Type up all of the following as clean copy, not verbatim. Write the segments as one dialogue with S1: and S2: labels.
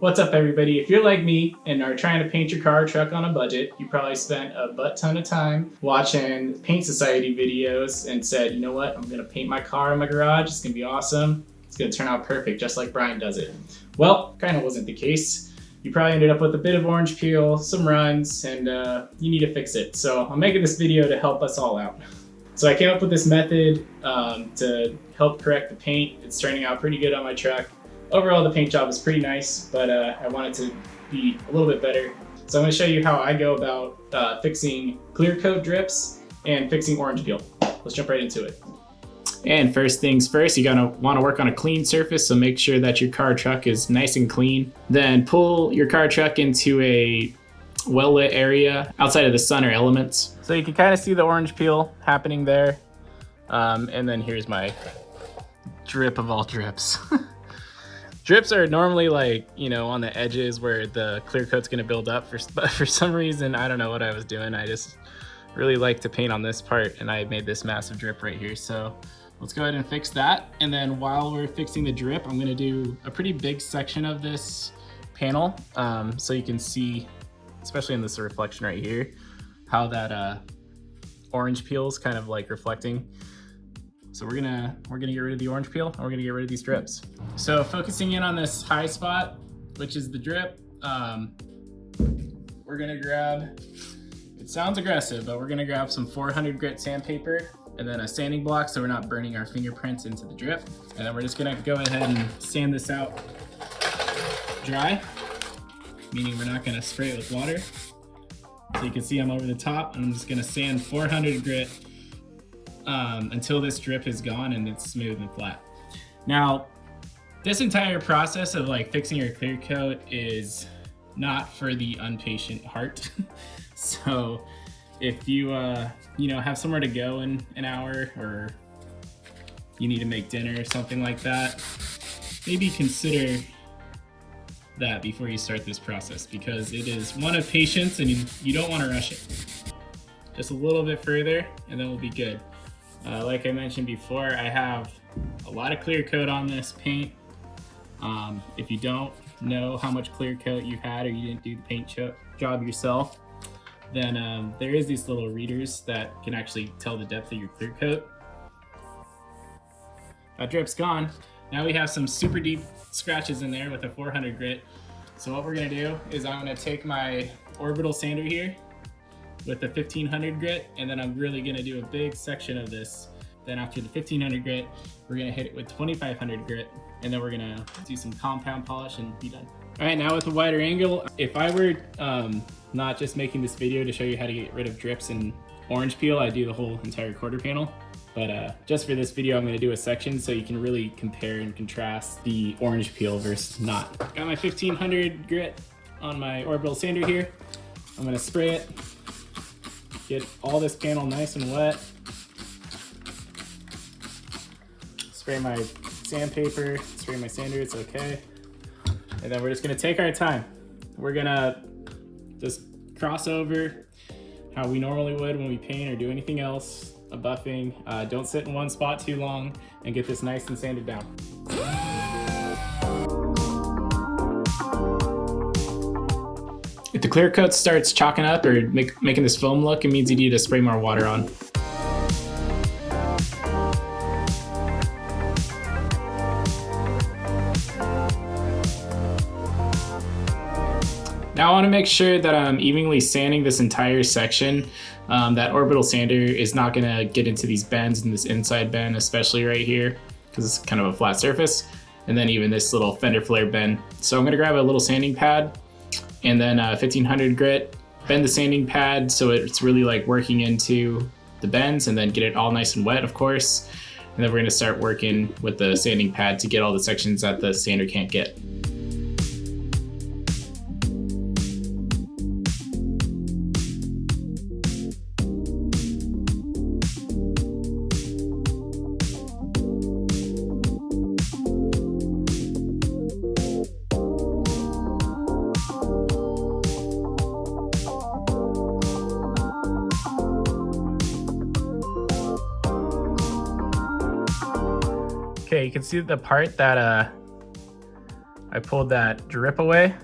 S1: What's up, everybody? If you're like me and are trying to paint your car or truck on a budget, you probably spent a butt ton of time watching Paint Society videos and said, you know what, I'm gonna paint my car in my garage, it's gonna be awesome, it's gonna turn out perfect just like Brian does it. Well, kind of wasn't the case. You probably ended up with a bit of orange peel, some runs, and you need to fix it. So I'm making this video to help us all out. So I came up with this method to help correct the paint. It's turning out pretty good on my truck. Overall, the paint job is pretty nice, but I want it to be a little bit better. So I'm going to show you how I go about fixing clear coat drips and fixing orange peel. Let's jump right into it. And first things first, you're gonna want to work on a clean surface, so make sure that your car or truck is nice and clean. Then pull your car or truck into a well-lit area outside of the sun or elements. So you can kind of see the orange peel happening there. And then here's my drip of all drips. Drips are normally like, you know, on the edges where the clear coat's gonna build up. But for some reason, I don't know what I was doing. I just really like to paint on this part, and I made this massive drip right here. So let's go ahead and fix that. And then while we're fixing the drip, I'm gonna do a pretty big section of this panel. So you can see, especially in this reflection right here, how that orange peel is kind of like reflecting. So we're gonna get rid of the orange peel, and we're gonna get rid of these drips. So focusing in on this high spot, which is the drip, we're gonna grab, it sounds aggressive, but we're gonna grab some 400 grit sandpaper and then a sanding block so we're not burning our fingerprints into the drip. And then we're just gonna go ahead and sand this out dry, meaning we're not gonna spray it with water. So you can see I'm over the top, and I'm just gonna sand 400 grit until this drip is gone and it's smooth and flat. Now, this entire process of like fixing your clear coat is not for the impatient heart. So if you you know, have somewhere to go in an hour, or you need to make dinner or something like that, maybe consider that before you start this process, because it is one of patience and you don't want to rush it. Just a little bit further and then we'll be good. Like I mentioned before, I have a lot of clear coat on this paint. If you don't know how much clear coat you've had, or you didn't do the paint job yourself, then there is these little readers that can actually tell the depth of your clear coat. That drip's gone. Now we have some super deep scratches in there with a 400 grit. So what we're gonna do is I'm gonna take my orbital sander here with a 1500 grit, and then I'm really gonna do a big section of this. Then after the 1500 grit, we're gonna hit it with 2500 grit, and then we're gonna do some compound polish and be done. All right, now with a wider angle, if I were not just making this video to show you how to get rid of drips and orange peel, I'd do the whole entire quarter panel. But just for this video, I'm gonna do a section so you can really compare and contrast the orange peel versus not. Got my 1500 grit on my orbital sander here. I'm gonna spray it, get all this panel nice and wet. Spray my sandpaper, spray my sander, it's okay. And then we're just gonna take our time. We're gonna just cross over how we normally would when we paint or do anything else. A buffing, don't sit in one spot too long, and get this nice and sanded down. If the clear coat starts chalking up or making this foam look, it means you need to spray more water on. Now I want to make sure that I'm evenly sanding this entire section. That orbital sander is not going to get into these bends in this inside bend, especially right here, because it's kind of a flat surface, and then even this little fender flare bend. So I'm going to grab a little sanding pad and then 1500 grit, bend the sanding pad so it's really like working into the bends, and then get it all nice and wet, of course. And then we're going to start working with the sanding pad to get all the sections that the sander can't get. Okay, you can see the part that I pulled that drip away.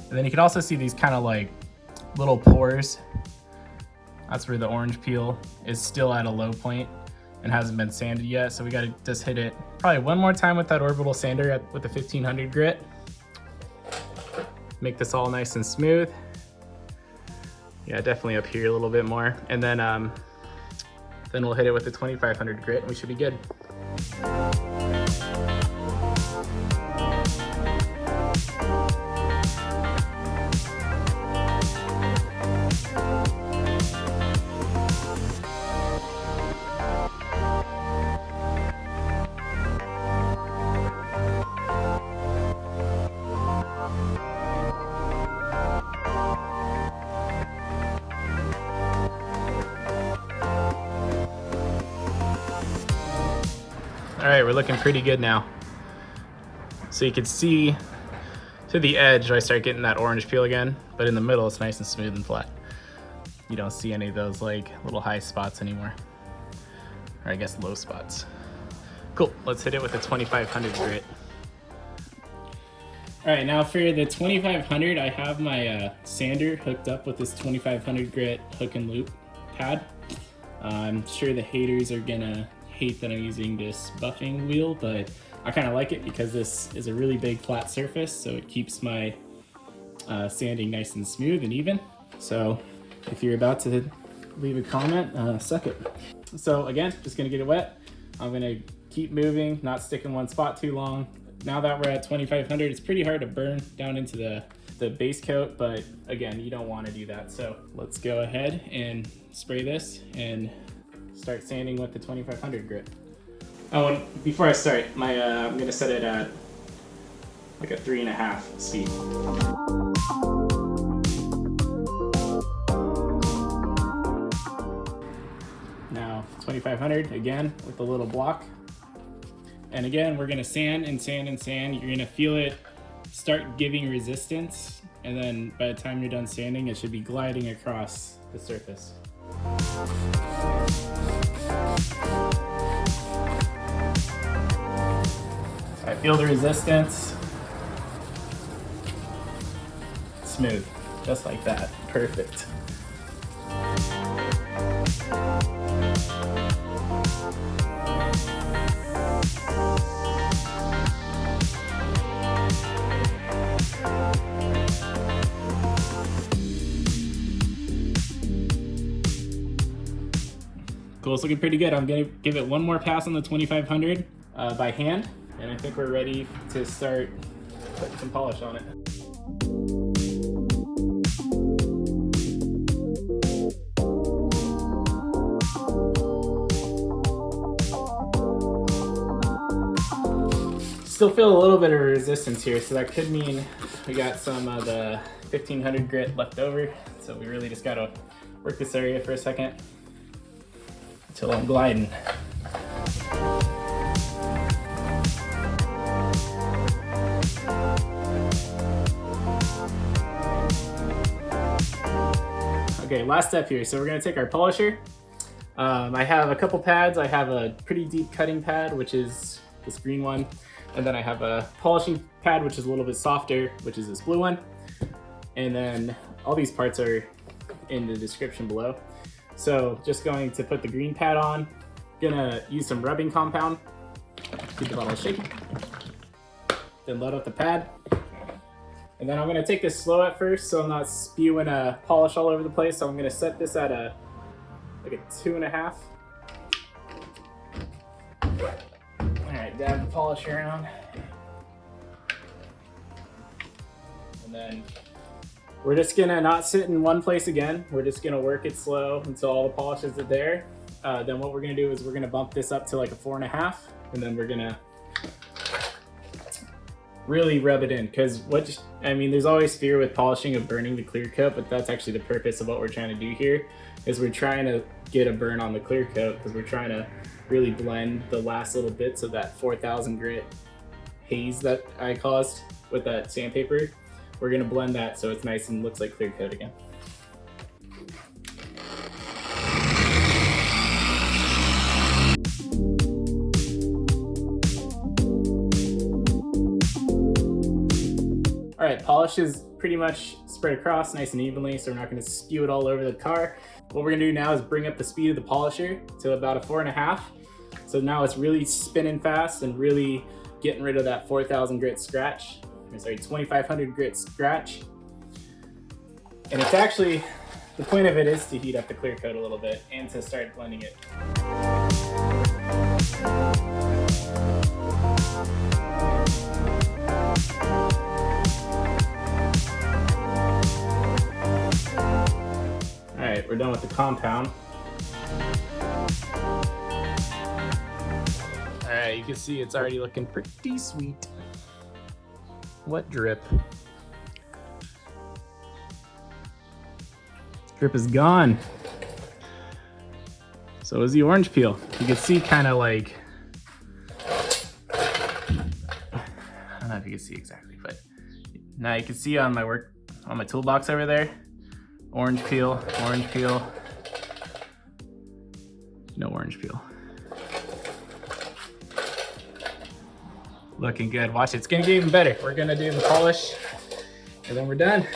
S1: And then you can also see these kind of like little pores. That's where the orange peel is still at a low point and hasn't been sanded yet. So we gotta just hit it probably one more time with that orbital sander with the 1500 grit. Make this all nice and smooth. Yeah, definitely up here a little bit more. And then we'll hit it with the 2500 grit and we should be good. All right, we're looking pretty good now. So you can see to the edge, I start getting that orange peel again, but in the middle, it's nice and smooth and flat. You don't see any of those like little high spots anymore. Or I guess low spots. Cool, let's hit it with a 2500 grit. All right, now for the 2500, I have my sander hooked up with this 2500 grit hook and loop pad. I'm sure the haters are gonna hate that I'm using this buffing wheel, but I kind of like it because this is a really big flat surface, so it keeps my sanding nice and smooth and even. So if you're about to leave a comment, suck it. So again, just gonna get it wet. I'm gonna keep moving, not stick in one spot too long. Now that we're at 2500, it's pretty hard to burn down into the base coat, but again, you don't want to do that. So let's go ahead and spray this and start sanding with the 2500 grit. Oh, and before I start, I'm gonna set it at like a 3.5 speed. Now 2500 again with a little block. And again, we're gonna sand and sand and sand. You're gonna feel it start giving resistance, and then by the time you're done sanding, it should be gliding across the surface. I feel the resistance. Smooth, just like that. Perfect. Cool, it's looking pretty good. I'm gonna give it one more pass on the 2500 by hand, and I think we're ready to start putting some polish on it. Still feel a little bit of resistance here, so that could mean we got some of the 1500 grit left over. So we really just gotta work this area for a second until I'm gliding. Okay, last step here. So we're gonna take our polisher. I have a couple pads. I have a pretty deep cutting pad, which is this green one. And then I have a polishing pad, which is a little bit softer, which is this blue one. And then all these parts are in the description below. So just going to put the green pad on, gonna use some rubbing compound, keep the bottle shaky, then load up the pad. And then I'm gonna take this slow at first so I'm not spewing polish all over the place. So I'm gonna set this at like a 2.5. All right, dab the polish around. And then we're just gonna not sit in one place again. We're just gonna work it slow until all the polishes are there. Then what we're gonna do is we're gonna bump this up to like a 4.5, and then we're gonna really rub it in. Because there's always fear with polishing of burning the clear coat, but that's actually the purpose of what we're trying to do here. Is we're trying to get a burn on the clear coat because we're trying to really blend the last little bits of that 4000 grit haze that I caused with that sandpaper. We're gonna blend that so it's nice and looks like clear coat again. polish is pretty much spread across nice and evenly, so we're not gonna spew it all over the car. What we're gonna do now is bring up the speed of the polisher to about a 4.5. So now it's really spinning fast and really getting rid of that 4,000 grit scratch. Or sorry, 2,500 grit scratch. And it's actually, the point of it is to heat up the clear coat a little bit and to start blending it. All right, we're done with the compound. All right, you can see it's already looking pretty sweet. What drip? Drip is gone. So is the orange peel. You can see kind of like, I don't know if you can see exactly, but now you can see on my toolbox over there, orange peel, no orange peel. Looking good. Watch it, it's gonna get even better. We're gonna do the polish and then we're done.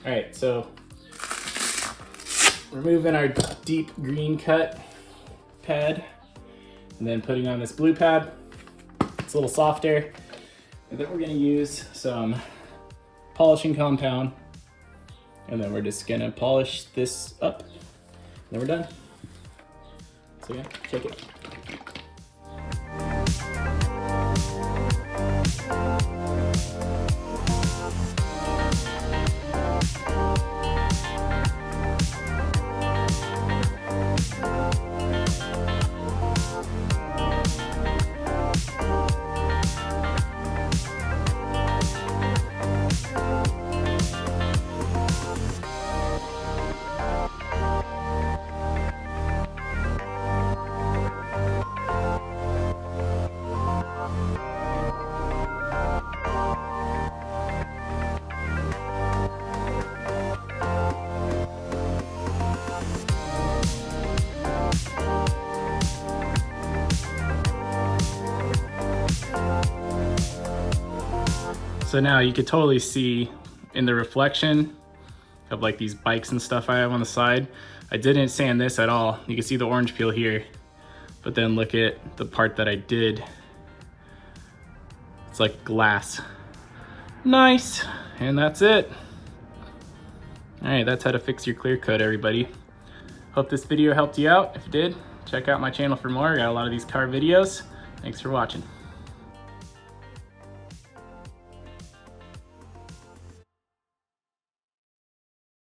S1: All right, so removing our deep green cut pad and then putting on this blue pad. It's a little softer. And then we're gonna use some polishing compound and then we're just gonna polish this up and then we're done. So yeah, shake it. So now you could totally see in the reflection of like these bikes and stuff I have on the side, I didn't sand this at all. You can see the orange peel here, but then look at the part that I did. It's like glass. Nice, and that's it. All right, that's how to fix your clear coat, everybody. Hope this video helped you out. If it did, check out my channel for more. I got a lot of these car videos. Thanks for watching.